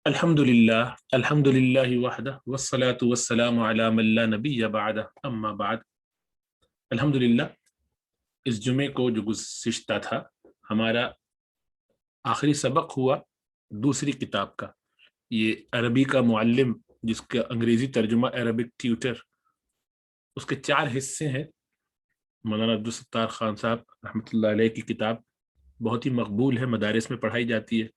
अल्हम्दुलिल्लाह वहदह वस्सलातु वस्सलामु अला मन ला नबिय्य बअदह अम्मा बाद। अल्हम्दुलिल्लाह, इस जुमे को जो गुज़िश्ता था हमारा आखिरी सबक हुआ दूसरी किताब का। ये अरबी का मुअल्लिम, जिसका अंग्रेजी तर्जुमा अरबिक ट्यूटर, उसके 4 हिस्से हैं। मौलाना अब्दुल सत्तार खान साहब रहमतुल्लाह अलैह की किताब बहुत ही मकबूल है, मदारिस में पढ़ाई जाती है।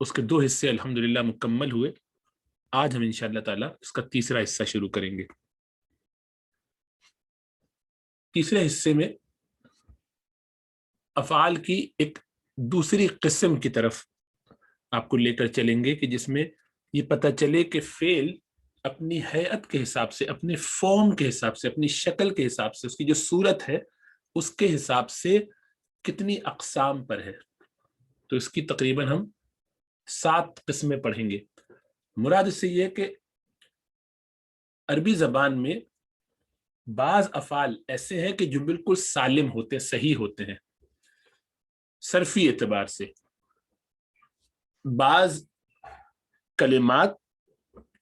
उसके 2 हिस्से अल्हम्दुलिल्लाह मुकम्मल हुए। आज हम इंशाअल्लाह ताला इसका तीसरा हिस्सा शुरू करेंगे। तीसरे हिस्से में अफ़आल की एक दूसरी किस्म की तरफ आपको लेकर चलेंगे कि जिसमें ये पता चले कि फेल अपनी हैयत के हिसाब से, अपने फॉर्म के हिसाब से, अपनी शक्ल के हिसाब से, उसकी जो सूरत है उसके हिसाब से कितनी अक़साम पर है। तो इसकी तकरीबन हम 7 किस्में पढ़ेंगे। मुराद इससे ये कि अरबी ज़बान में बाज़ अफ़आल ऐसे हैं कि जो बिल्कुल सालिम होते हैं, सही होते हैं सरफी एतबार से। बाज़ कलिमात,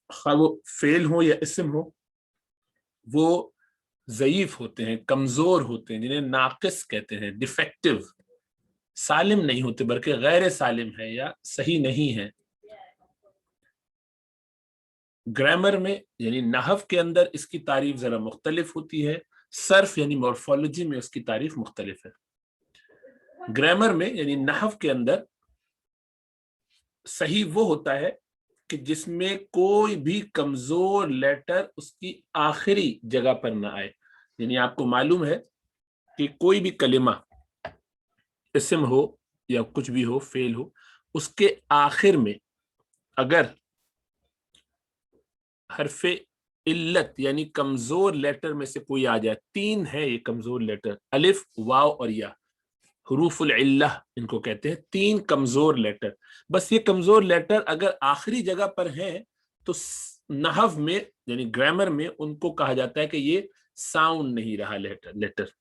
खा वो फेल हो या इस्म हो, वो ज़ईफ़ होते हैं, कमज़ोर होते हैं, जिन्हें नाक़िस कहते हैं, डिफेक्टिव। सालिम नहीं होते बल्कि गैर सालिम है या सही नहीं है। ग्रामर में यानी नहव के अंदर इसकी तारीफ ज़रा मुख्तलिफ होती है, सर्फ यानी मॉर्फोलॉजी में उसकी तारीफ मुख्तलिफ है। ग्रामर में यानी नहव के अंदर सही वो होता है कि जिसमें कोई भी कमजोर लेटर उसकी आखिरी जगह पर ना आए। यानी आपको मालूम है कि कोई भी कलिमा, इस्म हो या कुछ भी हो, फेल हो, उसके आखिर में अगर हरफे इल्लत यानी कमजोर लेटर में से कोई आ जाए, 3 है ये कमजोर लेटर, अलिफ, वाव और या, हुरूफुल इल्लह इनको कहते हैं, 3 कमजोर लेटर। बस ये कमजोर लेटर अगर आखिरी जगह पर हैं तो नहव में यानी ग्रामर में उनको कहा जाता है कि ये साउंड नहीं रहा लेटर।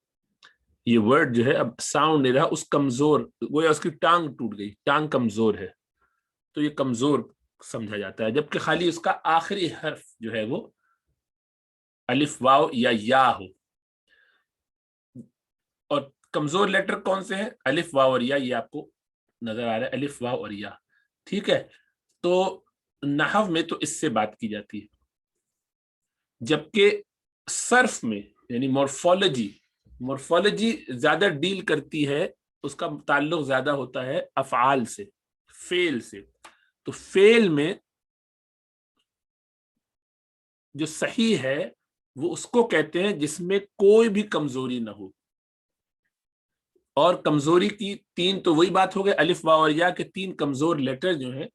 ये वर्ड जो है अब साउंड नहीं रहा, उस कमजोर, वो या उसकी टांग टूट गई, टांग कमजोर है तो ये कमजोर समझा जाता है। जबकि खाली उसका आखिरी हर्फ जो है वो अलिफ, वाव या हो। और कमजोर लेटर कौन से हैं? अलिफ, वाव और या। ये आपको नजर आ रहा है, अलिफ, वाव और या। ठीक है, तो नहव में तो इससे बात की जाती है। जबकि सर्फ में यानी मॉर्फोलॉजी ज्यादा डील करती है, उसका ताल्लुक ज्यादा होता है अफ़आल से, फेल से। तो फेल में जो सही है वो उसको कहते हैं जिसमें कोई भी कमजोरी ना हो। और कमजोरी की 3 तो वही बात हो गई, अलिफ, वाव और या के 3 कमजोर लेटर जो हैं,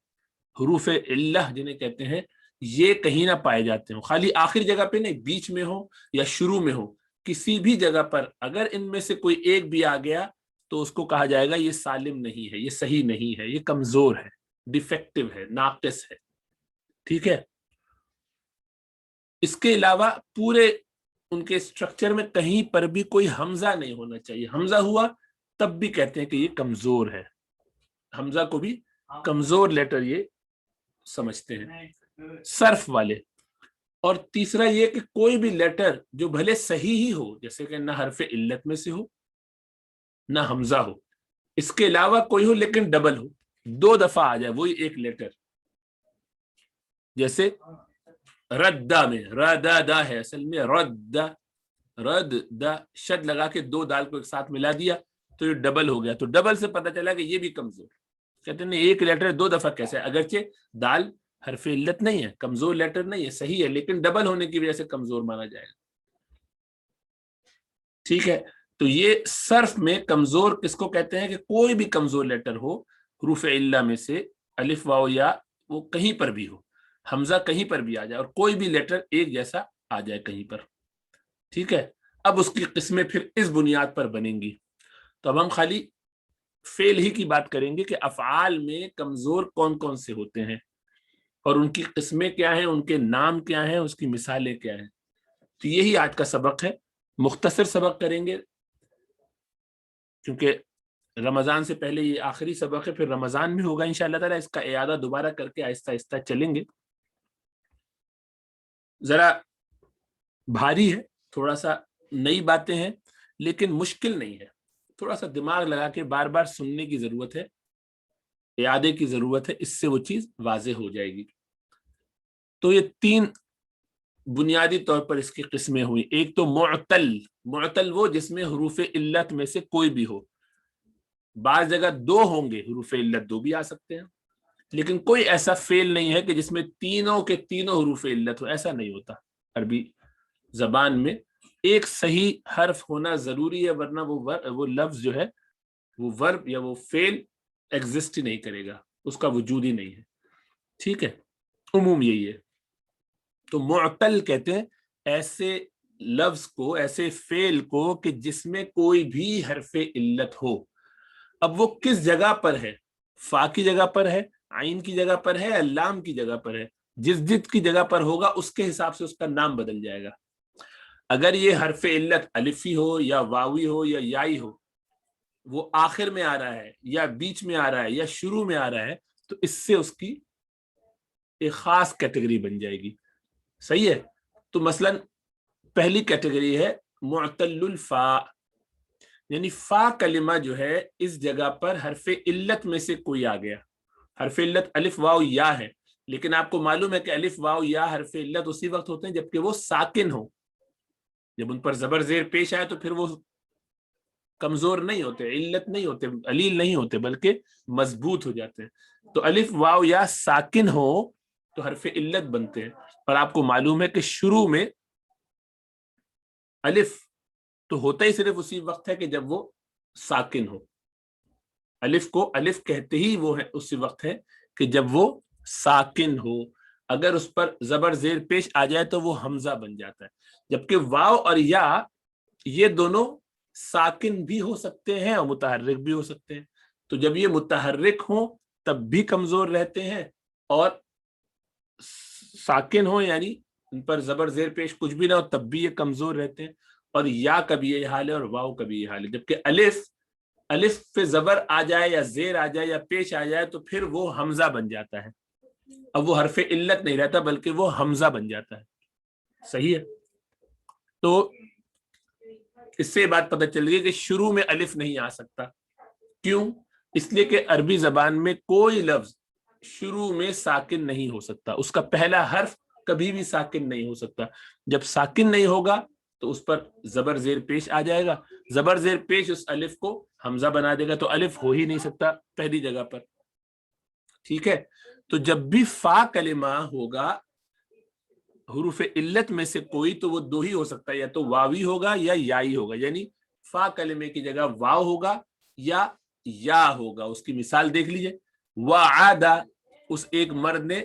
हुरूफ इल्लह जिन्हें कहते हैं, ये कहीं ना पाए जाते हो। खाली आखिरी जगह पे नहीं, बीच में हो या शुरू में हो, किसी भी जगह पर अगर इनमें से कोई एक भी आ गया तो उसको कहा जाएगा ये सालिम नहीं है, ये सही नहीं है, ये कमजोर है, डिफेक्टिव है, नाकिस है। ठीक है, इसके अलावा पूरे उनके स्ट्रक्चर में कहीं पर भी कोई हमजा नहीं होना चाहिए। हमजा हुआ तब भी कहते हैं कि ये कमजोर है, हमजा को भी कमजोर लेटर ये समझते हैं सर्फ वाले। और तीसरा ये कि कोई भी लेटर जो भले सही ही हो, जैसे कि ना हरफ इल्लत में से हो ना हमजा हो, इसके अलावा कोई हो लेकिन डबल हो, 2 दफा आ जाए वही एक लेटर। जैसे रद्दा में रदा है, असल में रद्दा, रद्दा शद लगा के 2 दाल को एक साथ मिला दिया तो ये डबल हो गया। तो डबल से पता चला कि ये भी कमजोर। कहते हैं एक लेटर 2 दफा कैसे? अगरचे दाल हरफ इल्लत नहीं है, कमजोर लेटर नहीं है, सही है, लेकिन डबल होने की वजह से कमजोर माना जाएगा। ठीक है, तो ये सर्फ में कमजोर किसको कहते हैं कि कोई भी कमजोर लेटर हो हुरूफ इल्ला में से, अलिफ, वाव, या, वो कहीं पर भी हो, हमजा कहीं पर भी आ जाए और कोई भी लेटर एक जैसा आ जाए कहीं पर। ठीक है, अब उसकी किस्में फिर इस बुनियाद पर बनेंगी। तो अब हम खाली फेल ही की बात करेंगे कि अफ़आल में कमजोर कौन कौन से होते हैं और उनकी किस्में क्या हैं, उनके नाम क्या हैं, उसकी मिसालें क्या हैं। तो यही आज का सबक है। मुख्तसर सबक करेंगे क्योंकि رمضان سے پہلے یہ آخری سبق ہے، پھر رمضان میں ہوگا انشاءاللہ تعالیٰ، اس کا اعادہ دوبارہ کر کے آہستہ آہستہ چلیں گے. ذرا بھاری ہے، تھوڑا سا نئی باتیں ہیں لیکن مشکل نہیں ہے، تھوڑا سا دماغ لگا کے بار بار سننے کی ضرورت ہے، اعادے کی ضرورت ہے، اس سے وہ چیز واضح ہو جائے گی. تو یہ 3 بنیادی طور پر اس کی قسمیں ہوئی. ایک تو معتل، معتل وہ جس میں حروف علت میں سے کوئی بھی ہو. بعض جگہ 2 ہوں گے حروف علت، 2 بھی آ سکتے ہیں، لیکن کوئی ایسا فعل نہیں ہے کہ جس میں تینوں کے تینوں حروف علت ہو، ایسا نہیں ہوتا. عربی زبان میں ایک صحیح حرف ہونا ضروری ہے، ورنہ وہ لفظ جو ہے، وہ ورب یا وہ فعل ایگزسٹ ہی نہیں کرے گا، اس کا وجود ہی نہیں ہے. ٹھیک ہے، عموم یہی ہے. تو معتل کہتے ہیں ایسے لفظ کو، ایسے فعل کو کہ جس میں کوئی بھی حرف علت ہو. اب وہ کس جگہ پر ہے؟ فا کی جگہ پر ہے، عین کی جگہ پر ہے، لام کی جگہ پر ہے. جس کی جگہ پر ہوگا اس کے حساب سے اس کا نام بدل جائے گا. اگر یہ حرف علت الفی ہو یا واوی ہو یا یائی ہو، وہ آخر میں آ رہا ہے یا بیچ میں آ رہا ہے یا شروع میں آ رہا ہے، تو اس سے اس کی ایک خاص کیٹیگری بن جائے گی. صحیح ہے. تو مثلا پہلی کیٹیگری ہے معتل الفا، یعنی فا کلمہ جو ہے اس جگہ پر حرف علت میں سے کوئی آ گیا. حرف علت الف واو یا ہے، لیکن آپ کو معلوم ہے کہ الف واو یا حرف علت اسی وقت ہوتے ہیں جبکہ وہ ساکن ہو. جب ان پر زبر زیر پیش آئے تو پھر وہ کمزور نہیں ہوتے، علت نہیں ہوتے، علیل نہیں ہوتے، بلکہ مضبوط ہو جاتے ہیں. تو الف واو یا ساکن ہو تو حرف علت بنتے ہیں. اور آپ کو معلوم ہے کہ شروع میں الف تو ہوتا ہی صرف اسی وقت ہے کہ جب وہ ساکن ہو. الف کو الف کہتے ہی وہ ہے اسی وقت ہے کہ جب وہ ساکن ہو. اگر اس پر زبر زیر پیش آ جائے تو وہ حمزہ بن جاتا ہے. جبکہ واو اور یا یہ دونوں ساکن بھی ہو سکتے ہیں اور متحرک بھی ہو سکتے ہیں. تو جب یہ متحرک ہوں تب بھی کمزور رہتے ہیں، اور ساکن ہو یعنی ان پر زبر زیر پیش کچھ بھی نہ ہو تب بھی یہ کمزور رہتے ہیں. اور یا کا بھی یہ حال ہے اور واو کا بھی یہ حال ہے. جبکہ الف پہ زبر آ جائے یا زیر آ جائے یا پیش آ جائے تو پھر وہ حمزہ بن جاتا ہے. اب وہ حرف علت نہیں رہتا بلکہ وہ حمزہ بن جاتا ہے. صحیح ہے. تو اس سے بات پتہ چل گئی کہ شروع میں الف نہیں آ سکتا. کیوں؟ اس لیے کہ عربی زبان میں کوئی لفظ شروع میں ساکن نہیں ہو سکتا، اس کا پہلا حرف کبھی بھی ساکن نہیں ہو سکتا. جب ساکن نہیں ہوگا تو اس پر زبر زیر پیش آ جائے گا، زبر زیر پیش اس الف کو حمزہ بنا دے گا، تو الف ہو ہی نہیں سکتا پہلی جگہ پر. ٹھیک ہے. تو جب بھی فا کلمہ ہوگا حروف علت میں سے کوئی، تو وہ 2 ہی ہو سکتا ہے، یا تو واوی ہوگا یا یائی ہوگا. یعنی فا کلمے کی جگہ واو ہوگا یا ہوگا. اس کی مثال دیکھ لیجئے. وعدہ، اس ایک مرد نے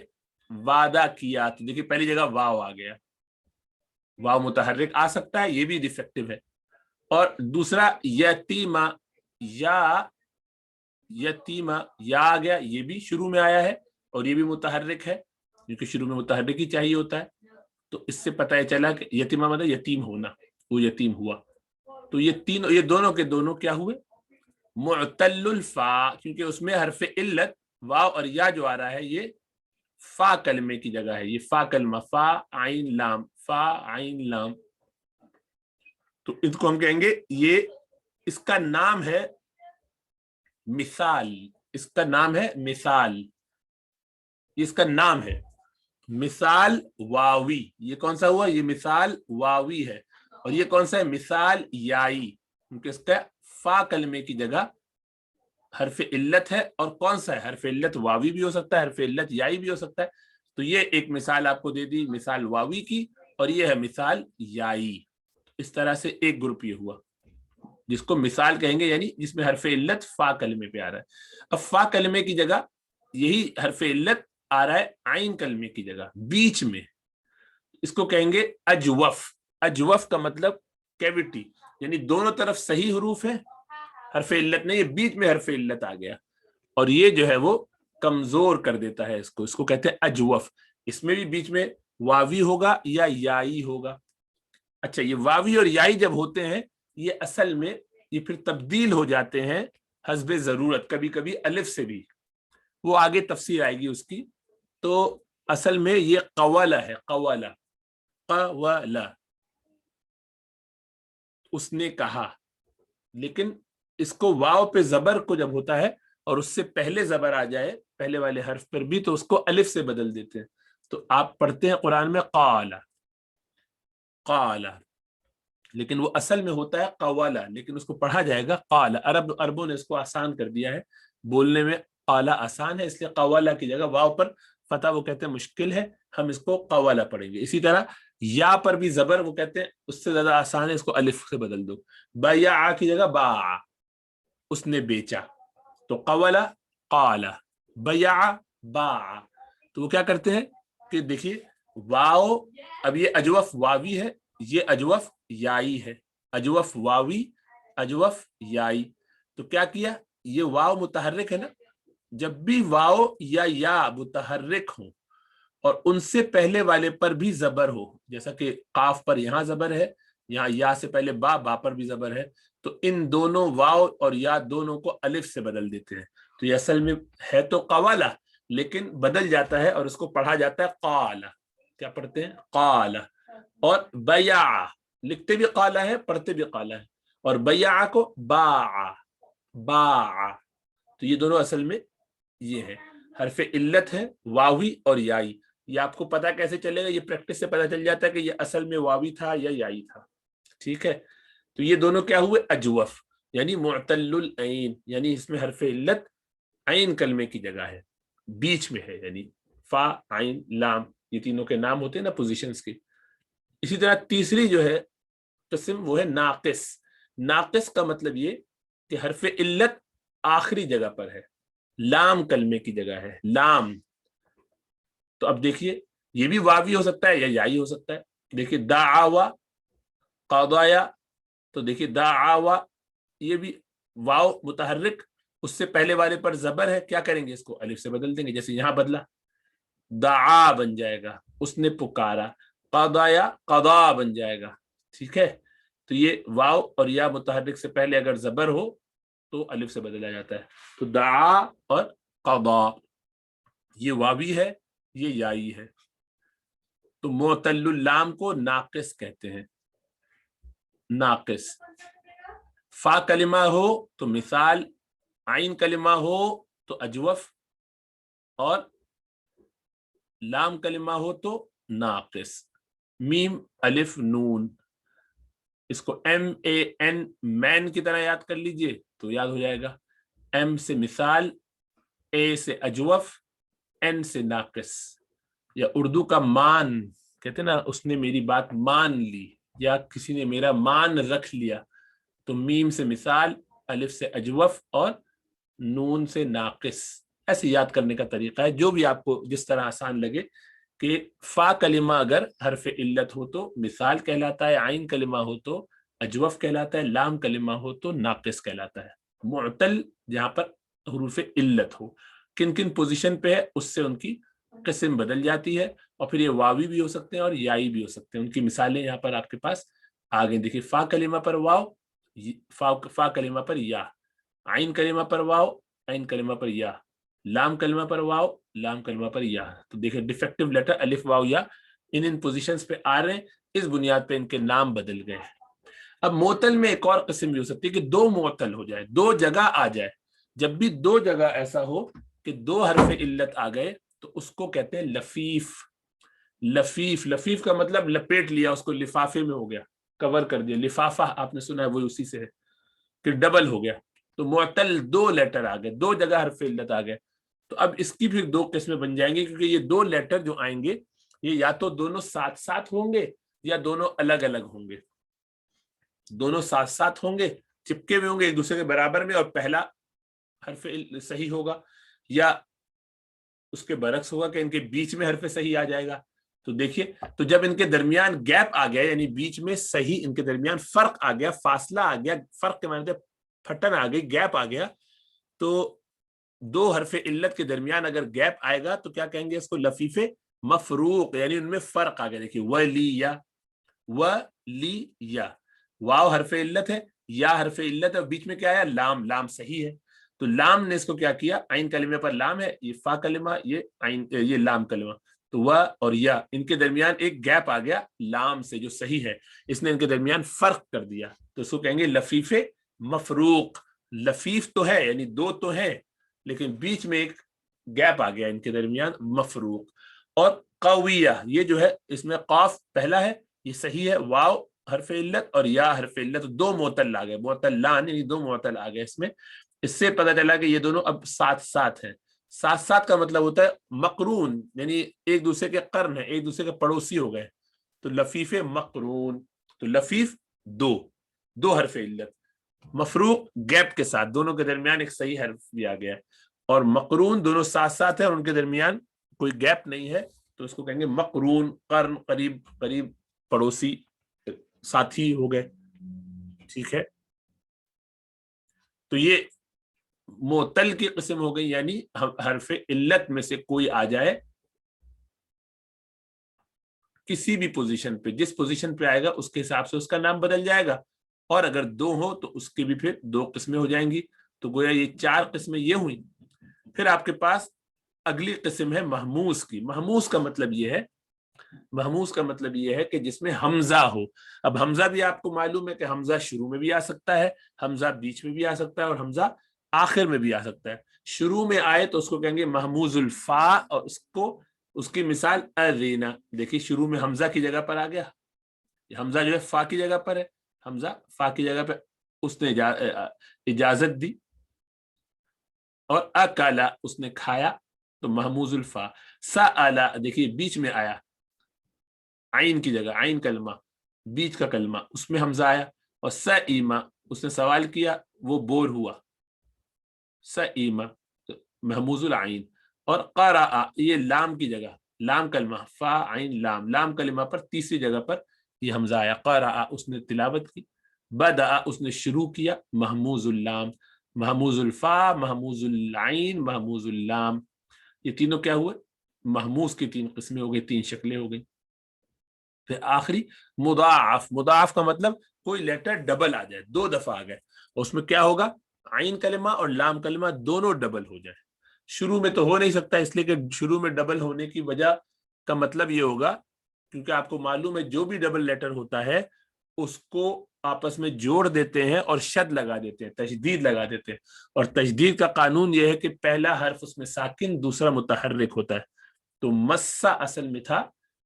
وعدہ کیا، تو دیکھیے پہلی جگہ واو آ گیا. واو متحرک آ سکتا ہے، یہ بھی ڈیفیکٹو ہے. اور دوسرا یتیمہ، یتیمہ یا آ گیا، یہ بھی شروع میں آیا ہے اور یہ بھی متحرک ہے کیونکہ شروع میں متحرک ہی چاہیے ہوتا ہے. تو اس سے پتہ چلا کہ یتیمہ مطلب یتیم ہونا، وہ یتیم ہوا. تو یہ دونوں کے دونوں کیا ہوئے؟ معتل الفا، کیونکہ اس میں حرف علت واو اور یا جو آ رہا ہے یہ فا کلمے کی جگہ ہے. یہ فا کلمہ، فا عین لام، فا عین لام. تو اس کو ہم کہیں گے، یہ اس کا نام ہے مثال. اس کا نام ہے مثال، اس کا نام ہے مثال واوی. یہ کون سا ہوا؟ یہ مثال واوی ہے. اور یہ کون سا ہے؟ مثال یائی، کیونکہ اس کا فا کلمے کی جگہ حرف علت ہے. اور کون سا ہے؟ حرف علت واوی بھی ہو سکتا ہے، حرف علت یائی بھی ہو سکتا ہے. تو یہ ایک مثال آپ کو دے دی مثال واوی کی، اور یہ ہے مثال یائی. اس طرح سے ایک گروپ یہ ہوا جس کو مثال کہیں گے، یعنی جس میں حرف علت فا کلمے پہ آ رہا ہے. اب فا کلمے کی جگہ یہی حرف علت آ رہا ہے عین کلمے کی جگہ بیچ میں. اس کو کہیں گے اجوف. اجوف کا مطلب کیوٹی، یعنی دونوں طرف صحیح حروف ہیں، حرف علت نہیں، یہ بیچ میں حرف علت آ گیا اور یہ جو ہے وہ کمزور کر دیتا ہے اس کو کہتے ہیں اجوف. اس میں بھی بیچ میں واوی ہوگا یا یائی ہوگا. اچھا، یہ واوی اور یائی جب ہوتے ہیں یہ اصل میں یہ پھر تبدیل ہو جاتے ہیں حسب ضرورت، کبھی کبھی الف سے بھی، وہ آگے تفسیر آئے گی اس کی. تو اصل میں یہ قولہ ہے، قولہ، قولہ، اس نے کہا. لیکن اس کو واو پہ زبر کو جب ہوتا ہے اور اس سے پہلے زبر آ جائے پہلے والے حرف پر بھی تو اس کو الف سے بدل دیتے ہیں. تو آپ پڑھتے ہیں قرآن میں قال، قال، لیکن وہ اصل میں ہوتا ہے قوالہ، لیکن اس کو پڑھا جائے گا قال. عربوں نے اس کو آسان کر دیا ہے، بولنے میں قالہ آسان ہے، اس لیے قوالہ کی جگہ واو پر فتح وہ کہتے ہیں مشکل ہے، ہم اس کو قوالہ پڑھیں گے. اسی طرح یا پر بھی زبر وہ کہتے ہیں اس سے زیادہ آسان ہے، اس کو الف سے بدل دو. بیع کی جگہ باع، اس نے بیچا. تو قولہ قالہ، بیع باع. تو وہ کیا کرتے ہیں کہ دیکھیے واو، اب یہ اجوف واوی ہے، یہ اجوف یائی ہے، اجوف واوی، اجوف یائی. تو کیا کیا، یہ واو متحرک ہے نا، جب بھی واو یا متحرک ہوں اور ان سے پہلے والے پر بھی زبر ہو، جیسا کہ قاف پر یہاں زبر ہے، یہاں یا سے پہلے با پر بھی زبر ہے، تو ان دونوں واو اور یا دونوں کو الف سے بدل دیتے ہیں. تو یہ اصل میں ہے تو قوالہ، لیکن بدل جاتا ہے اور اس کو پڑھا جاتا ہے قال. کیا پڑھتے ہیں، قال. اور بیع، لکھتے بھی قالہ ہے، پڑھتے بھی قالہ ہے. اور بیع کو باع، باع. تو یہ دونوں اصل میں یہ ہے، حرف علت ہے، واوی اور یائی. یہ آپ کو پتا کیسے چلے گا، یہ پریکٹس سے پتا چل جاتا ہے کہ یہ اصل میں واوی تھا یا یائی تھا. ٹھیک ہے. تو یہ دونوں کیا ہوئے، اجوف، یعنی معتل العین، یعنی اس میں حرف علت عین کلمے کی جگہ ہے، بیچ میں ہے، یعنی فا عین لام، یہ تینوں کے نام ہوتے ہیں نا پوزیشنز کی. اسی طرح تیسری جو ہے قسم وہ ہے ناقص. ناقص کا مطلب یہ کہ حرف علت آخری جگہ پر ہے، لام کلمے کی جگہ ہے، لام. تو اب دیکھیے یہ بھی واوی ہو سکتا ہے یا یائی ہو سکتا ہے. دیکھیے دعوا، قضایا، تو دیکھیے دعوا یہ بھی واو متحرک، اس سے پہلے والے پر زبر ہے، کیا کریں گے، اس کو الف سے بدل دیں گے، جیسے یہاں بدلا، دعا بن جائے گا، اس نے پکارا. قضایا، قضا بن جائے گا. ٹھیک ہے. تو یہ واو اور یا متحرک سے پہلے اگر زبر ہو تو الف سے بدلا جاتا ہے. تو دعا اور قضا یہ واوی ہے، یہ یائی ہے. تو معتل اللام کو ناقص کہتے ہیں، ناقص. فا کلمہ ہو تو مثال، عین کلمہ ہو تو اجوف، اور لام کلمہ ہو تو ناقص. میم الف نون، اس کو MAN مین کی طرح یاد کر لیجئے تو یاد ہو جائے گا. M سے مثال، A سے اجوف، N سے ناقص. یا اردو کا مان کہتے ہیں نا، اس نے میری بات مان لی، یا کسی نے میرا مان رکھ لیا. تو میم سے مثال، الف سے اجوف اور نون سے ناقص. ایسے یاد کرنے کا طریقہ ہے، جو بھی آپ کو جس طرح آسان لگے. کہ فا کلمہ اگر حرف علت ہو تو مثال کہلاتا ہے، عین کلمہ ہو تو اجوف کہلاتا ہے، لام کلمہ ہو تو ناقص کہلاتا ہے. معتل جہاں پر حروف علت ہو، کن کن پوزیشن پہ ہے اس سے ان کی قسم بدل جاتی ہے. اور پھر یہ واوی بھی ہو سکتے ہیں اور یائی بھی ہو سکتے ہیں. ان کی مثالیں یہاں پر آپ کے پاس آ گئی. دیکھیے فا کلمہ پر واو، فا کلمہ پر یا، عین کلمہ پر واو، عین کلمہ پر یا، لام کلمہ پر واو، لام کلمہ پر یا. تو دیکھیں ڈیفیکٹو لیٹر الف واو یا ان پوزیشنز پہ آ رہے ہیں، اس بنیاد پہ ان کے نام بدل گئے. اب معتل میں ایک اور قسم بھی ہو سکتی ہے کہ دو معتل ہو جائے، دو جگہ آ جائے. جب بھی دو جگہ ایسا ہو کہ دو حرف علت آ گئے تو اس کو کہتے ہیں لفیف. لفیف، لفیف کا مطلب لپیٹ لیا، اس کو لفافے میں ہو گیا، کور کر دیا. لفافہ آپ نے سنا ہے، وہ اسی سے ہے، پھر ڈبل ہو گیا. تو معتل دو لیٹر آ گئے، دو جگہ حرف علت آ گئے. تو اب اس کی پھر دو قسمیں بن جائیں گی، کیونکہ یہ دو لیٹر جو آئیں گے یہ یا تو دونوں ساتھ ساتھ ہوں گے یا دونوں الگ الگ ہوں گے. دونوں ساتھ ساتھ ہوں گے، چپکے ہوئے ہوں گے ایک دوسرے کے برابر میں، اور پہلا حرف صحیح ہوگا، یا اس کے برعکس ہوگا کہ ان کے بیچ میں حرف صحیح آ جائے گا. تو دیکھیے، تو جب ان کے درمیان گیپ آ گیا، یعنی بیچ میں صحیح، ان کے درمیان فرق آ گیا، فاصلہ آ گیا، فرق کے معنی پھٹن آ گئی، گیپ آ گیا، تو دو حرف علت کے درمیان اگر گیپ آئے گا تو کیا کہیں گے اس کو، لفیف مفروق، یعنی ان میں فرق آ گیا. دیکھیے ولییا، ولییا، واو حرف علت ہے، یا حرف علت ہے، بیچ میں کیا ہے، لام. لام صحیح ہے. تو لام نے اس کو کیا کیا, عین کلمے پر لام ہے, یہ فا کلمہ, یہ لام کلمہ, تو وہ اور یا ان کے درمیان ایک گیپ آ گیا لام سے جو صحیح ہے, اس نے ان کے درمیان فرق کر دیا, تو اس کو کہیں گے لفیف مفروق. لفیف تو ہے یعنی دو تو ہے, لیکن بیچ میں ایک گیپ آ گیا ان کے درمیان, مفروق. اور قویہ, یہ جو ہے اس میں قاف پہلا ہے, یہ صحیح ہے, واو حرف علت اور یا حرف علت, دو معتل آ گئے, معتلان یعنی دو معتل آ گئے اس میں. اس سے پتہ چلا کہ یہ دونوں اب ساتھ ساتھ ہیں. ساتھ ساتھ کا مطلب ہوتا ہے مقرون, یعنی ایک دوسرے کے قرن ہیں, ایک دوسرے کے پڑوسی ہو گئے, تو لفیف مقرون. تو لفیف دو حرف علت, مفروق گیپ کے ساتھ, دونوں کے درمیان ایک صحیح حرف بھی آ گیا ہے, اور مقرون دونوں ساتھ ساتھ ہیں اور ان کے درمیان کوئی گیپ نہیں ہے, تو اس کو کہیں گے مقرون, قرن قریب قریب پڑوسی ساتھی ہو گئے. ٹھیک ہے, تو یہ معتل کی قسم ہو گئی, یعنی حرف علت میں سے کوئی آ جائے کسی بھی پوزیشن پہ, جس پوزیشن پہ آئے گا اس کے حساب سے اس کا نام بدل جائے گا, اور اگر دو ہو تو اس کی بھی پھر دو قسمیں ہو جائیں گی. تو گویا یہ چار قسمیں یہ ہوئیں. پھر آپ کے پاس اگلی قسم ہے محموس کی. محموس کا مطلب یہ ہے کہ جس میں حمزہ ہو. اب حمزہ بھی آپ کو معلوم ہے کہ حمزہ شروع میں بھی آ سکتا ہے, حمزہ بیچ میں بھی آ سکتا ہے, اور حمزہ آخر میں بھی آ سکتا ہے. شروع میں آئے تو اس کو کہیں گے محموز الفا, اور اس کی مثال ارینا. دیکھیے شروع میں حمزہ کی جگہ پر آ گیا, حمزہ جو ہے فا کی جگہ پر ہے, حمزہ فا کی جگہ پہ اس نے اجازت دی, اور اکالا اس نے کھایا, تو محموز الفا. سالا دیکھیے بیچ میں آیا, عین کی جگہ, عین کلمہ بیچ کا کلمہ, اس میں حمزہ آیا, اور سئیما اس نے سوال کیا, وہ بور ہوا, سئیما محموز العین. اور قرأ یہ لام کی جگہ, لام کلمہ فا عین لام, لام کلمہ پر تیسری جگہ پر یہ حمزہ آیا, قرأ اس نے تلاوت کی, بدأ اس نے شروع کیا, محموز اللام, محموز الفا, محموز العین, محموز اللام. یہ تینوں کیا ہوئے, محموز کی تین قسمیں ہو گئی, تین شکلیں ہو گئی. پھر آخری مضاعف. مضاعف کا مطلب کوئی لیٹر ڈبل آ جائے, دو دفعہ آ گئے, اس میں کیا ہوگا, عین کلمہ اور لام کلمہ دونوں ڈبل ہو جائے. شروع میں تو ہو نہیں سکتا, اس لیے کہ شروع میں ڈبل ہونے کی وجہ کا مطلب یہ ہوگا کیونکہ آپ کو معلوم ہے جو بھی ڈبل لیٹر ہوتا ہے اس کو آپس میں جوڑ دیتے ہیں اور شد لگا دیتے ہیں, تشدید لگا دیتے ہیں, اور تشدید کا قانون یہ ہے کہ پہلا حرف اس میں ساکن, دوسرا متحرک ہوتا ہے. تو مسا اصل میں تھا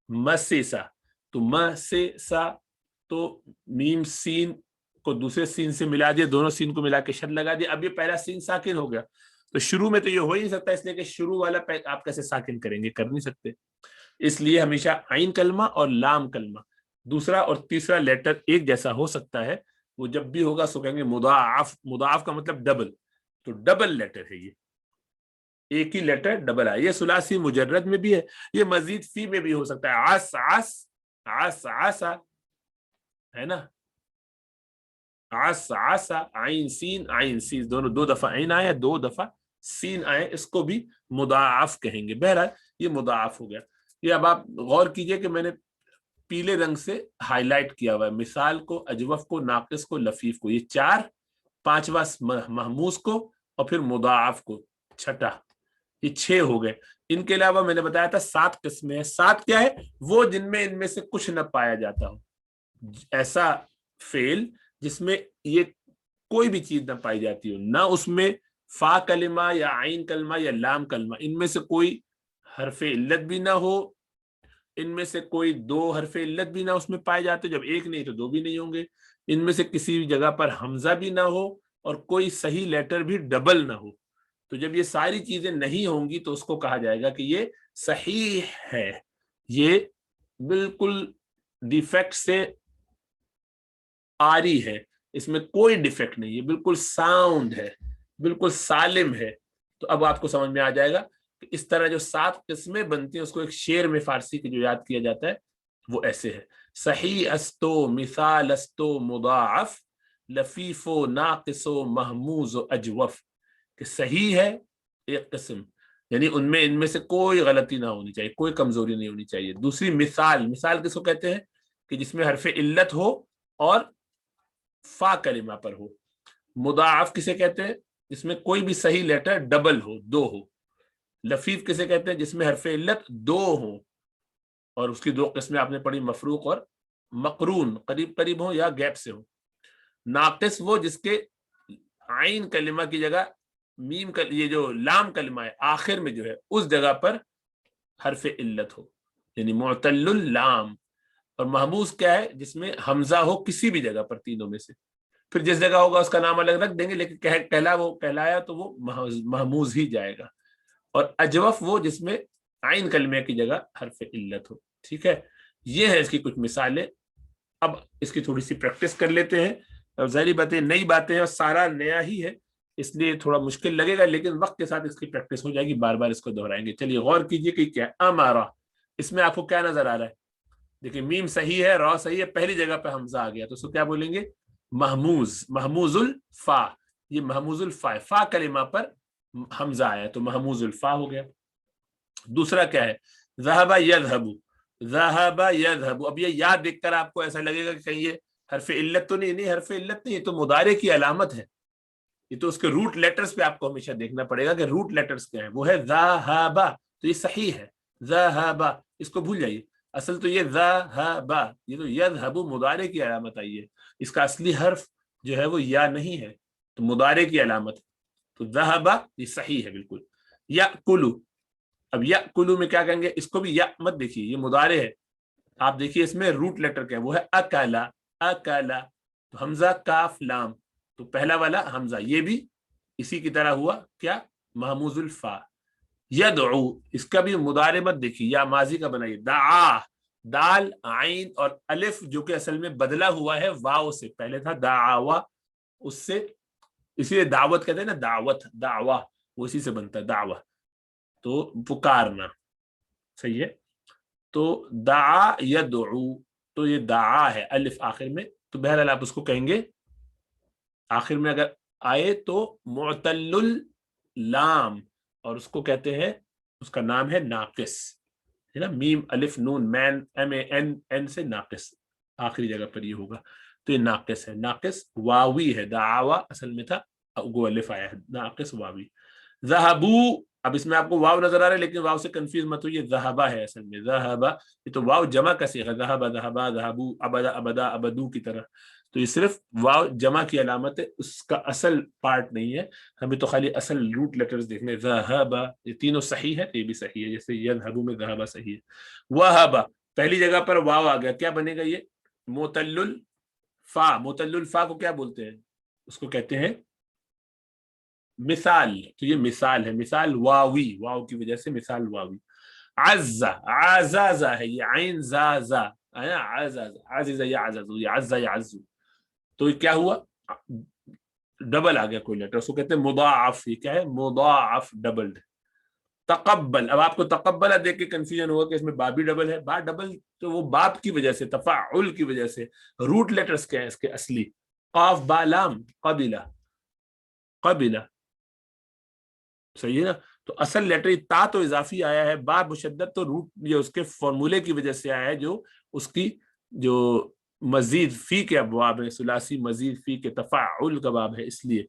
مسیسا, تو مسیسا, تو میم سین کو دوسرے سین سے ملا دیا, دونوں سین کو ملا کے شد لگا دیا, اب یہ پہلا سین ساکن ہو گیا. تو شروع میں تو یہ ہو ہی نہیں سکتا, اس لیے کہ شروع والا آپ کیسے ساکن کریں گے, کر نہیں سکتے. اس لیے ہمیشہ عین کلمہ اور لام کلمہ دوسرا اور تیسرا لیٹر ایک جیسا ہو سکتا ہے, وہ جب بھی ہوگا سو کہیں گے مضاعف. مضاعف کا مطلب ڈبل, تو ڈبل لیٹر ہے, یہ ایک ہی لیٹر ڈبل ہے. یہ ثلاثی مجرد میں بھی ہے, یہ مزید فی میں بھی ہو سکتا ہے. عس عس عس عسا ہے نا, عس عسا, عین سین, دونوں دو دفعہ عین آیا, دو دفعہ سین آئے, اس کو بھی مضاعف کہیں گے. بہرحال یہ مضاعف ہو گیا. یہ اب آپ غور کیجئے کہ میں نے پیلے رنگ سے ہائی لائٹ کیا ہوا ہے, مثال کو, اجوف کو, ناقص کو, لفیف کو, یہ چار, پانچواں محموز کو, اور پھر مضاعف کو چھٹا, یہ 6 ہو گئے. ان کے علاوہ میں نے بتایا تھا 7 قسمیں ہیں. 7 کیا ہے, وہ جن میں ان میں سے کچھ نہ پایا جاتا ہو, ایسا فعل جس میں یہ کوئی بھی چیز نہ پائی جاتی ہو, نہ اس میں فا کلمہ یا عین کلمہ یا لام کلمہ, ان میں سے کوئی حرف علت بھی نہ ہو, ان میں سے کوئی دو حرف علت بھی نہ اس میں پائے جاتے, جب ایک نہیں تو دو بھی نہیں ہوں گے, ان میں سے کسی بھی جگہ پر حمزہ بھی نہ ہو, اور کوئی صحیح لیٹر بھی ڈبل نہ ہو. تو جب یہ ساری چیزیں نہیں ہوں گی تو اس کو کہا جائے گا کہ یہ صحیح ہے, یہ بالکل ڈیفیکٹ سے آری ہے, اس میں کوئی ڈیفیکٹ نہیں, یہ بالکل ساؤنڈ ہے, بالکل سالم ہے. تو اب آپ کو سمجھ میں آ جائے گا کہ اس طرح جو 7 قسمیں بنتی ہیں اس کو ایک شعر میں فارسی کی جو یاد کیا جاتا ہے وہ ایسے ہے, صحیح استو مثال استو مضاعف, لفیف و ناقص و محموز و اجوف. کہ صحیح ہے ایک قسم, یعنی ان میں سے کوئی غلطی نہ ہونی چاہیے, کوئی کمزوری نہیں ہونی چاہیے. دوسری مثال کس کو کہتے ہیں, کہ جس میں حرف علت ہو اور فا کلمہ پر ہو. مضاعف کسے کہتے ہیں, जिसमें कोई भी सही लेटर डबल हो, दो हो। लफीफ किसे कहते हैं? जिसमें हरफ इल्लत दो हो, और उसकी दो किस्में आपने पढ़ी, मफरूक और मकरून, करीब करीब हो या गैप से हो। नाकिस वो जिसके आइन कलिमा की जगह मीम ये जो लाम कलिमा है आखिर में जो है उस जगह पर हरफ इल्लत हो, यानी मुअतल्लुल लाम। और महमूज क्या है? जिसमें हमजा हो किसी भी जगह पर, तीनों में से। फिर जिस जगह होगा उसका नाम अलग रख देंगे, लेकिन कहलाया तो वो महमूज ही जाएगा। और अजवफ वो जिसमें आइन कलमे की जगह हरफ इल्लत हो। ठीक है, ये है इसकी कुछ मिसालें। अब इसकी थोड़ी सी प्रैक्टिस कर लेते हैं। अब जाहिर बातें, नई बातें हैं और सारा नया ही है, इसलिए थोड़ा मुश्किल लगेगा, लेकिन वक्त के साथ इसकी प्रैक्टिस हो जाएगी, बार बार इसको दोहराएंगे। चलिए गौर कीजिए कि क्या अमारा, इसमें आपको क्या नजर आ रहा है? देखिए मीम सही है, रॉ सही है, पहली जगह पे हमजा आ गया, तो उसको क्या बोलेंगे? महमूज, महमूजुल फा। ये महमूजुल फा, फा कलिमा पर हमजा आया तो महमूजुल फा हो गया। दूसरा क्या है? ज़हबा यज़हबु, ज़हबा यज़हबु। अब ये याद देखकर आपको ऐसा लगेगा कि कहीं ये हरफ इल्लत तो नहीं, नहीं हरफ इल्लत नहीं, ये तो मुदारे की अलामत है। ये तो उसके रूट लेटर्स पे आपको हमेशा देखना पड़ेगा कि रूट लेटर्स क्या है। वो है ज़हबा, तो ये सही है, ज़हबा, इसको भूल जाइए। असल तो ये ज़हबा, ये तो यज़हबु मुदारे की अलामत आई है, इसका असली हर्फ जो है वो या नहीं है, तो मुदारे की अलामत। तो ज़हबा ये सही है बिल्कुल। या कुलू, अब या कुलू में क्या कहेंगे? इसको भी या मत देखिए, ये मुदारे है। आप देखिए इसमें रूट लेटर क्या है, वो है अकाला, अकाला। तो हमजा काफ लाम, तो पहला वाला हमजा ये भी इसी की तरह हुआ क्या? महमूजुल फा। यदउ, इसका भी मुदारे मत देखिए, या माजी का बनाइए। दा, दाल आइन और अलिफ जो कि असल में बदला हुआ है वाव से, पहले था दावा, उससे, इसीलिए दावत कहते हैं ना, दावत, दावा, वो इसी से बनता है दावा, तो पुकारना। सही है। तो दा यदउ, तो ये दा है, अलिफ आखिर में, तो बहरहाल आप उसको कहेंगे आखिर में अगर आए तो मुअतल्लुल लाम, और उसको कहते हैं, उसका नाम है नाकिस, है ना, मीम अलिफ नून मैन एम ए एन एन से नाकिस, आखिरी जगह पर ये होगा, तो ये नाकिस है। नाकिस वावी है, दावा असल में था, वो अलिफ आया है, नाकिस वावी। ज़हबू, अब इसमें आपको वाव नजर आ रहा है, लेकिन वाव से कंफ्यूज मत होइए, ज़हबा है असल में, ज़हबा। ये तो वाव जमा का सीगा, ज़हबा ज़हबा ज़हबू, अबदा अबदा अबदू की तरह, तो ये सिर्फ वाव जमा की अलामत है, उसका असल पार्ट नहीं है। हमें तो खाली असल रूट लेटर्स देखने। ज़हबा, ये तीनों सही है, तो ये भी सही है, जैसे यज़हबू में ज़हबा सही है। वहबा, पहली जगह पर वाव आ गया, क्या बनेगा ये? मुतल्लुल फा। मुतल्लुल फा को क्या बोलते हैं? उसको कहते हैं मिसाल। तो ये मिसाल है, मिसाल वावी, वाव की वजह से मिसाल वावी। अज़्ज़ा, आज़ाज़ा है, ये आइन ज़ाज़ा है ना, आज़ाज़ा, आज़िज़ा या आज़ाज़ू, ये अज़्ज़ा या अज़्ज़ू, तो ये क्या हुआ? डबल आ गया कोई लेटर, उसको कहते हैं मुदाअफ। ये क्या है? मुदाअफ, डबल। तकब्बल, अब आपको तकब्बल देख के कंफ्यूजन होगा कि इसमें बा भी डबल है। बा डबल तो वो बाप की वजह से, तफाउल की वजह से। रूट लेटर्स क्या है इसके असली? काफ बा लाम, कबिला, कबिला, सही है ना। तो असल लेटर ता तो इजाफी आया है, बा मुशद्दद तो रूट ये उसके फॉर्मूले की वजह से आया है, जो उसकी जो मजीद फी के अबवाब है, सुलासी मजीद फी के तफाउल का बाब है, इसलिए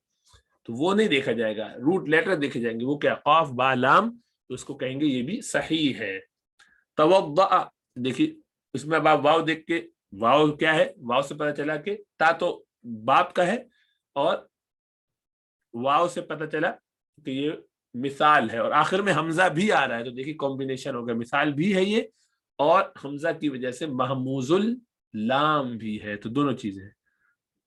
तो वो नहीं देखा जाएगा, रूट लेटर देखे जाएंगे। वो क्या? काफ बा लाम, तो उसको कहेंगे ये भी सही है। तवद्दा, देखिए इसमें अब आप वाव देख के, वाव क्या है? वाव से पता चला कि ता तो बाप का है, और वाव से पता चला कि ये मिसाल है, और आखिर में हमजा भी आ रहा है, तो देखिए कॉम्बिनेशन हो गया, मिसाल भी है ये, और हमजा की वजह से महमूजुल लाम भी है, तो दोनों चीजें हैं।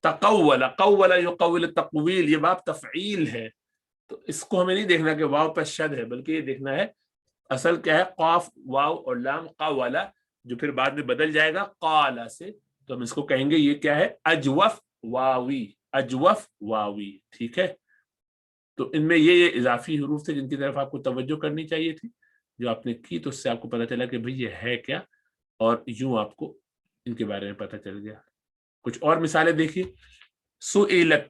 तकव्वला, कव्वला युकव्विल तकवील, ये बाप तफईल है, तो इसको हमें नहीं देखना कि वाव पर शद है, बल्कि ये देखना है असल क्या है? काफ वाव और लाम कव्वला, जो फिर बाद में बदल जाएगा काला से, तो हम इसको कहेंगे ये क्या है? अजवफ वावी, अजवफ वावी। ठीक है, तो इनमें ये इजाफी हरूफ थे जिनकी तरफ आपको तवज्जो करनी चाहिए थी, जो आपने की, तो उससे आपको पता चला कि भाई ये है क्या, और यूं आपको इनके बारे में पता चल गया। कुछ और मिसालें देखिए। सुइलत,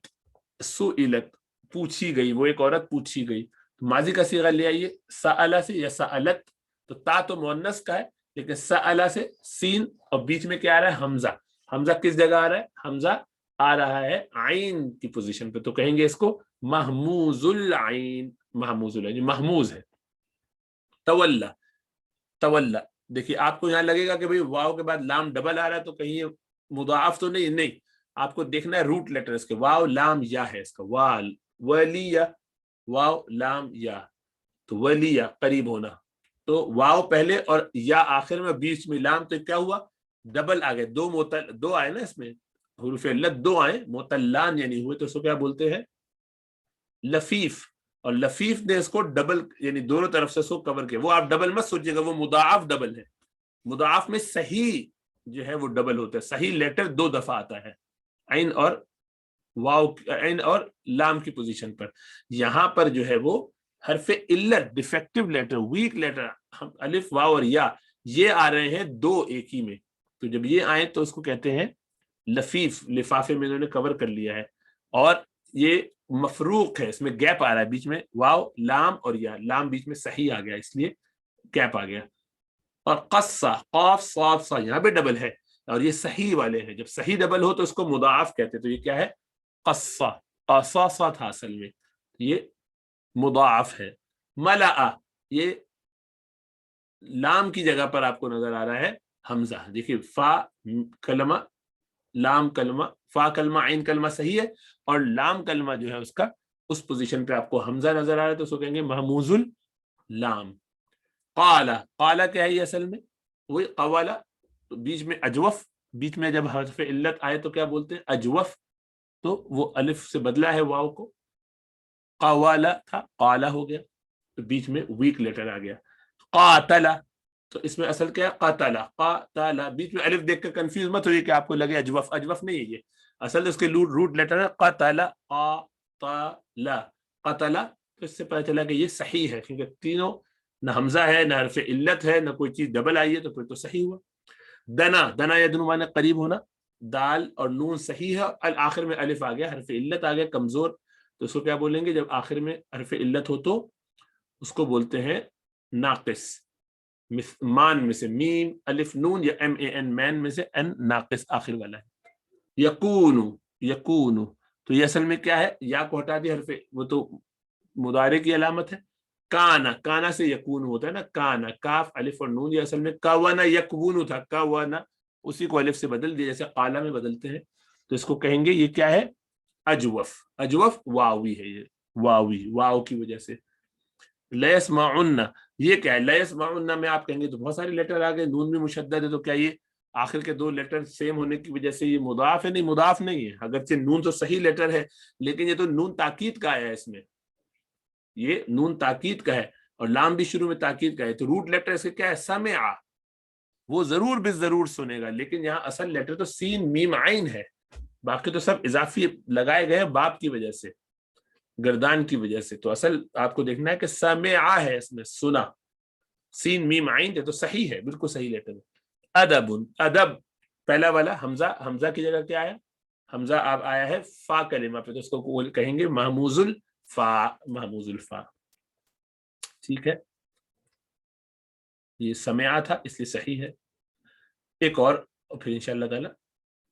सुइलत, पूछी गई, वो एक औरत पूछी गई, तो माजी का सीगा ले आइए, सअला से या सअलत, तो ता तो मुअन्नस का है, लेकिन सअला से सीन, और बीच में क्या आ रहा है? हमजा। हमजा किस जगह आ रहा है? हमजा आ रहा है आइन की पोजीशन पे, तो कहेंगे इसको महमूज आइन, महमूज आइन महमूज है। तवल्ला, तवल्ला, देखिए आपको यहाँ लगेगा कि भाई वाव के बाद लाम डबल आ रहा है तो कहीं ये मुदाफ तो नहीं, नहीं, आपको देखना है रूट लेटर इसके, वाव लाम या है इसका, वाल वलिया, वाव लाम या, तो वलिया करीब होना, तो वाव पहले और या आखिर में, बीच में लाम, तो क्या हुआ डबल आ गए, दो मोतल, दो आए ना इसमें हुरूफ इल्लत, दो आए मोतल्लान यानी हुए, तो उसको क्या बोलते हैं लफीफ, और लफीफ ने इसको डबल यानी दोनों तरफ से इसको कवर किया। वो आप डबल मत सोचिएगा, वो मुदाफ डबल है, मुदाफ में सही जो है वो डबल होता है, सही लेटर दो दफा आता है आइन और वाव, आइन और लाम की पोजीशन पर। यहां पर जो है वो हरफ इल्लत, डिफेक्टिव लेटर, वीक लेटर, हम अलिफ वाव और या ये आ रहे हैं दो एक ही में, तो जब ये आए तो उसको कहते हैं लफीफ, लिफाफे में इन्होंने कवर कर लिया है, और ये मफरूक है, इसमें गैप आ रहा है बीच में, वाव लाम और या, लाम बीच में सही आ गया इसलिए गैप आ गया। और कस्सा, काफ साफ सा, यहाँ पे डबल है और ये सही वाले हैं, जब सही डबल हो तो इसको मुदाफ कहते हैं, तो ये क्या है कस्सा, कसा सा था असल में, ये मुदाफ है। मलआ, ये लाम की जगह पर आपको नजर आ रहा है हमजा, देखिए फा कलमा, लाम कलमा, फा कलमा, आइन कलमा सही है, और लाम कलमा जो है उसका उस पोजीशन पे आपको हमजा नजर आ रहा है, तो उसको कहेंगे महमूजुल लाम। काला, काला क्या है ये असल में, वही कवाला, तो बीच में अजवफ, बीच में जब हर्फ इल्लत आए तो क्या बोलते हैं अजवफ, तो वो अलिफ से बदला है वाव को, कवाला था काला हो गया, तो बीच में वीक लेटर आ गया। कातला, तो इसमें असल क्या है कतला, कातला, बीच में अलिफ देख कर कंफ्यूज मत होइए कि आपको लगे अजवफ, अजवफ नहीं है ये, असल इसके रूट लेटर है कतला, कातला, कतला, तो इससे पता चला कि ये सही है, क्योंकि तीनों न हमजा है, न हरफ इल्लत है, न कोई चीज डबल आई है, तो फिर तो सही हुआ। दना, दना यदनु माने करीब होना, दाल और नून सही है, आखिर में अलिफ आ गया, हरफ इल्लत आ गया कमजोर, तो उसको क्या बोलेंगे जब आखिर में हरफ इल्लत हो तो उसको बोलते हैं नाकिस। मान में से मीम अलिफ नून या एम ए एन, मैन में से एन नाकिस आखिर वाला है। यकूनु, यकूनु, तो ये असल में क्या है, या को हटा दिया हरफ, वो तो मुदारे की अलामत है। काना, काना से यकून होता है ना, काना, काफ अलिफ और नून, ये असल में कावाना यकवूनु था, कावाना, उसी को अलिफ से बदल दिया जैसे काला में बदलते हैं, तो इसको कहेंगे ये क्या है अजवफ, अजवफ वावी है, ये वावी, वाव की वजह से। लयस्माउन्ना, ये क्या है लयस्माउन्ना में आप कहेंगे तो बहुत सारे लेटर आ गए, नून भी मुशद्दद है, तो क्या ये आखिर के दो लेटर सेम होने की वजह से ये मुदाफ है? नहीं, मुदाफ नहीं है, अगरचे नून तो सही लेटर है, लेकिन ये तो नून ताकीद का है, इसमें ये नून ताकीद का है और लाम भी शुरू में ताकीद का है, तो रूट लेटर इसके क्या है समेआ, वो जरूर भी जरूर सुनेगा, लेकिन यहाँ असल लेटर तो सीन मीम आइन है, बाकी तो सब इजाफी लगाए गए बाप की वजह से, गर्दान की वजह से, तो असल आपको देखना है कि समेआ है, इसमें सुना, सीन मीम आइन है, तो सही है, बिल्कुल सही लेटर है। अदबुन, अदब पहला वाला हमजा, हमजा की जगह क्या आया, हमजा आप आया है फा कलिमा पे, तो उसको कहेंगे महमूजुल फा, महमूजुल फा, ठीक है, ये समया था इसलिए सही है। एक और फिर इंशाअल्लाह ताला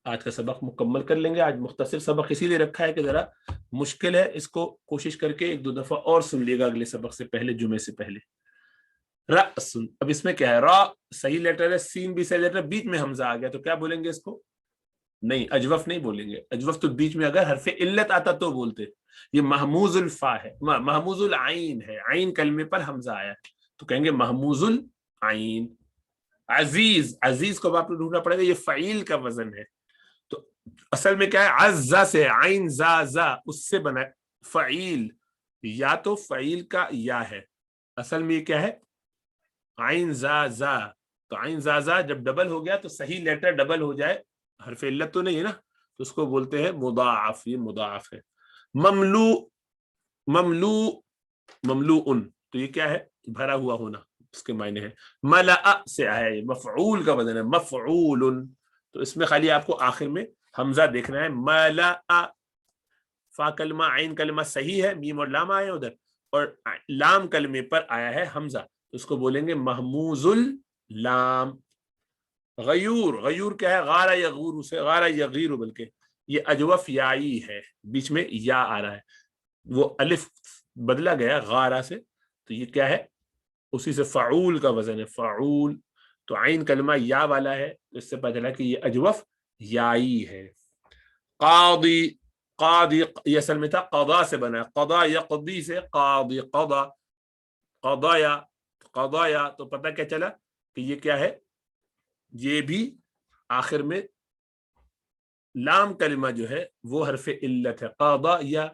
आज का सबक मुकम्मल कर लेंगे। आज मुख्तसर सबक इसीलिए रखा है कि जरा मुश्किल है, इसको कोशिश करके एक दो दफा और सुन लिएगा अगले सबक से पहले, जुमे से पहले। रअसुन, अब इसमें क्या है, रा सही लेटर है, सीन भी सही लेटर, बीच में हमजा आ गया, तो क्या बोलेंगे इसको, नहीं अजवफ नहीं बोलेंगे, अजवफ तो बीच में अगर हरफ इल्लत आता तो बोलते, ये महमूजुल फा है, महमूजुल आइन है, आइन कलमे पर हमजा आया तो कहेंगे महमूजुल आइन। अजीज, अजीज को आपको ढूंढना पड़ेगा, ये फ़ईल का वजन है, तो असल में क्या है अज़्ज़ा से, आइन जा जा उससे बना है फ़ईल, या तो फ़ईल का या है, असल में ये क्या है आइन जा जा, तो आइन जा जा जब डबल हो गया तो सही लेटर डबल हो जाए, हरफ इल्लत तो नहीं है ना, तो उसको बोलते हैं मुदाअफ, ये मुदाअफ है। ममलू, ममलू, ममलूउन, तो ये क्या है भरा हुआ होना, इसके मायने है। मलअ से आया है, मफऊल का वजन है, मफऊलुन, तो इसमें खाली आपको आखिर में हमजा देखना है, मलअ, फा कलमा आइन कलमा सही है, मीम और लाम आए उधर, और लाम कलमे पर आया है हमजा, तो उसको बोलेंगे महमूजुल लाम। गयूर, गयूर क्या है गारा यगूर से, गारा यगीर, बल्कि ये अजवफ याई है, बीच में या आ रहा है, وہ الف بدلا गया गारा से, तो ये क्या है, उसी से फ़ाऊल का वजन है, फ़ाऊल. तो आइन कलमा या वाला है, तो इससे पता चला कि ये अजवफ याई है. कादी, कादी ये असल में था कदा से बना है, कदा यक़दी से कादी, कदा, कदाया, कदाया. तो पता क्या चला कि ये क्या है, ये भी आखिर में लाम कलिमा जो है वो हरफ इल्लत है. कदा या,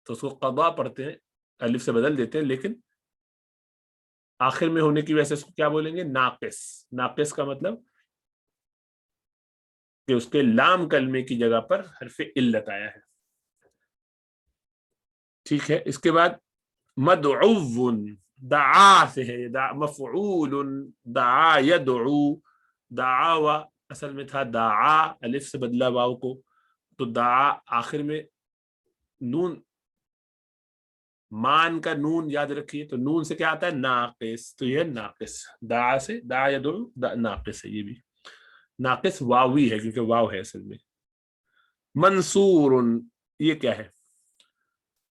तो उसको कदा पढ़ते हैं, अलिफ से बदल देते हैं, लेकिन आखिर में होने की वजह से उसको क्या बोलेंगे, नाकिस. नाकिस का मतलब कि उसके लाम कलमे की जगह पर हरफ इल्लत आया है. ठीक है. इसके बाद मदउवन, दआ से है, मफऊल, दआ यदउ, दावा असल में था दाआ, अलिफ से बदला वाव को, तो दाआ आखिर में नून, मान का नून याद रखिए, तो नून से क्या आता है, नाकिस. तो यह नाकिस, दा से दा यदउ, नाकिस है, ये भी नाकिस वावी है क्योंकि वाव है असल में. मंसूरुन, ये क्या है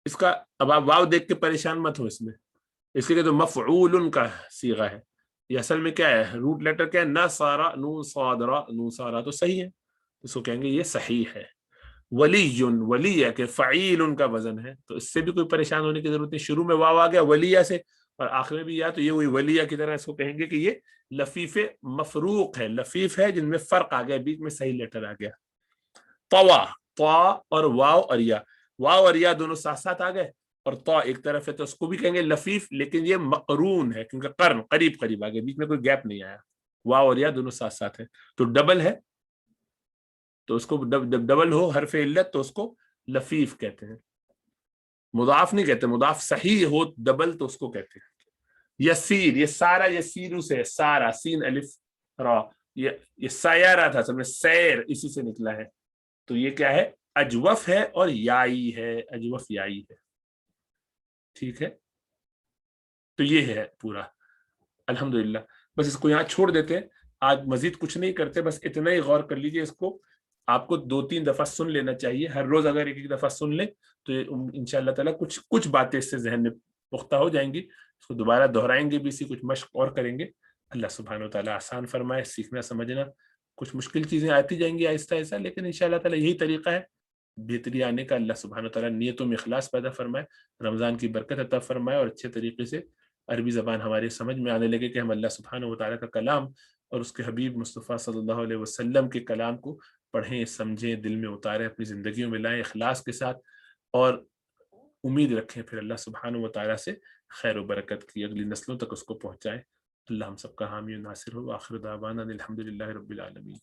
इसका, अब आप वाव देख के परेशान मत हो इसमें, इसलिए तो मफऊल का सीगा है. ये असल में क्या है, रूट लेटर क्या है, न सारा नून सादरा, नून सारा तो सही है, इसको कहेंगे ये सही है. वलीयुन, वलिया के फ़ईल उनका वजन है, तो इससे भी कोई परेशान होने की जरूरत नहीं. शुरू में वाव आ गया वलिया से और आखिर में भी या, तो ये वही वलिया की तरह इसको कहेंगे कि ये लफीफे मफरूक है, लफीफ है जिनमें फर्क आ गया, बीच में सही लेटर आ गया. तवा, ता और वाव और या, वाव और या दोनों साथ साथ आ गए और ता एक तरफ है, तो उसको भी कहेंगे लफीफ, लेकिन ये मकरून है क्योंकि कर्न करीब करीब आ गए, बीच में कोई गैप नहीं आया. वाव और या दोनों साथ साथ है, तो डबल है, तो उसको डबल हो हरफ इल्लत तो उसको लफीफ कहते हैं. मुदाफ नहीं कहते, मुदाफ सही हो डबल तो उसको कहते हैं. यसीर, ये सारा यसीरू से, सारा सीन अलिफ रा, ये सायारा था, सब में सैर इसी से निकला है. तो ये क्या है, अजवफ है और याई है, अजवफ याई है. ठीक है, तो ये है पूरा. अल्हम्दुलिल्लाह. बस इसको यहाँ छोड़ देते हैं, आज मजीद कुछ नहीं करते, बस इतना ही गौर कर लीजिए. इसको आपको 2-3 दफा सुन लेना चाहिए हर रोज. अगर एक एक दफा सुन ले तो इंशाअल्लाह ताला कुछ कुछ बातें इससे जहन में पुख्ता हो जाएंगी. इसको दोबारा दोहराएंगे भी, इसी कुछ मश्क और करेंगे. अल्लाह सुब्हानहू व तआला आसान फरमाए, सीखना समझना. कुछ मुश्किल चीजें आती जाएंगी आहिस्ता आहिस्ता, लेकिन इंशाअल्लाह ताला यही तरीका है बेहतरी आने का. अल्लाह सुब्हानहू व तआला नियतों में इखलास पैदा फरमाए, रमजान की बरकत अता फरमाए और अच्छे तरीके से अरबी ज़बान हमारे समझ में आने लगे कि हम अल्लाह सुब्हानहू व तआला का कलाम और उसके हबीब मुस्तफ़ा सल्लल्लाहु अलैहि वसल्लम के कलाम को पढ़ें, समझें, दिल में उतारें, अपनी ज़िंदगियों में लाएं इखलास के साथ, और उम्मीद रखें फिर अल्लाह सुब्हानहू व तआला से खैर व बरकत की, अगली नस्लों तक उसको पहुँचाएं. अल्लाह हम सबका हामी और नासिर हो. आखिर दावाना अनिल हम्दुलिल्लाहि रब्बिल आलमीन.